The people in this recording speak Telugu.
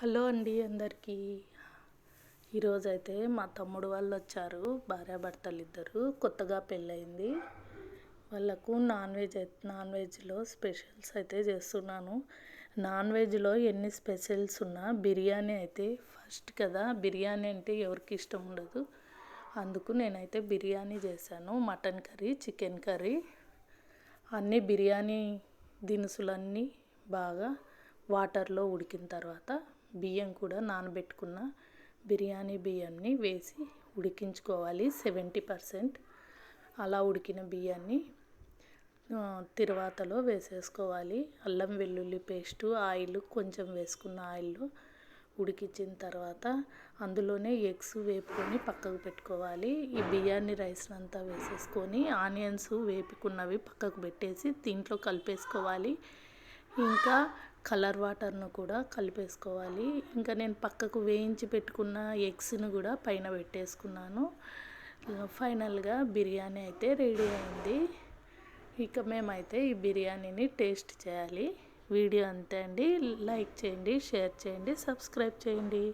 హలో అండి అందరికీ. ఈరోజైతే మా తమ్ముడు వాళ్ళు వచ్చారు, భార్యాభర్తలు ఇద్దరు. కొత్తగా పెళ్ళయింది వాళ్ళకు. నాన్ వెజ్లో స్పెషల్స్ అయితే చేస్తున్నాను. నాన్ వెజ్లో ఎన్ని స్పెషల్స్ ఉన్నా బిర్యానీ అయితే ఫస్ట్ కదా. బిర్యానీ అంటే ఎవరికి ఇష్టం ఉండదు. అందుకు నేనైతే బిర్యానీ చేశాను. మటన్ కర్రీ, చికెన్ కర్రీ, అన్నీ బిర్యానీ దినుసులన్నీ బాగా వాటర్లో ఉడికిన తర్వాత బియ్యం కూడా నానబెట్టుకున్న బిర్యానీ బియ్యాన్ని వేసి ఉడికించుకోవాలి 70%. అలా ఉడికిన బియ్యాన్ని తిరువాతలో వేసేసుకోవాలి. అల్లం వెల్లుల్లి పేస్టు, ఆయిల్ కొంచెం వేసుకున్న ఆయిల్లో ఉడికించిన తర్వాత అందులోనే ఎగ్స్ వేపుకొని పక్కకు పెట్టుకోవాలి. ఈ బిర్యానీ రైస్ అంతా వేసేసుకొని ఆనియన్స్ వేపుకున్నవి పక్కకు పెట్టేసి దీంట్లో కలిపేసుకోవాలి. ఇంకా కలర్ వాటర్ను కూడా కలిపేసుకోవాలి. ఇంకా నేను పక్కకు వేయించి పెట్టుకున్న ఎగ్స్ను కూడా పైన పెట్టేసుకున్నాను. ఫైనల్గా బిర్యానీ అయితే రెడీ అయింది. ఇక మేమైతే ఈ బిర్యానీని టేస్ట్ చేయాలి. వీడియో అంతే అండి. లైక్ చేయండి, షేర్ చేయండి, సబ్స్క్రైబ్ చేయండి.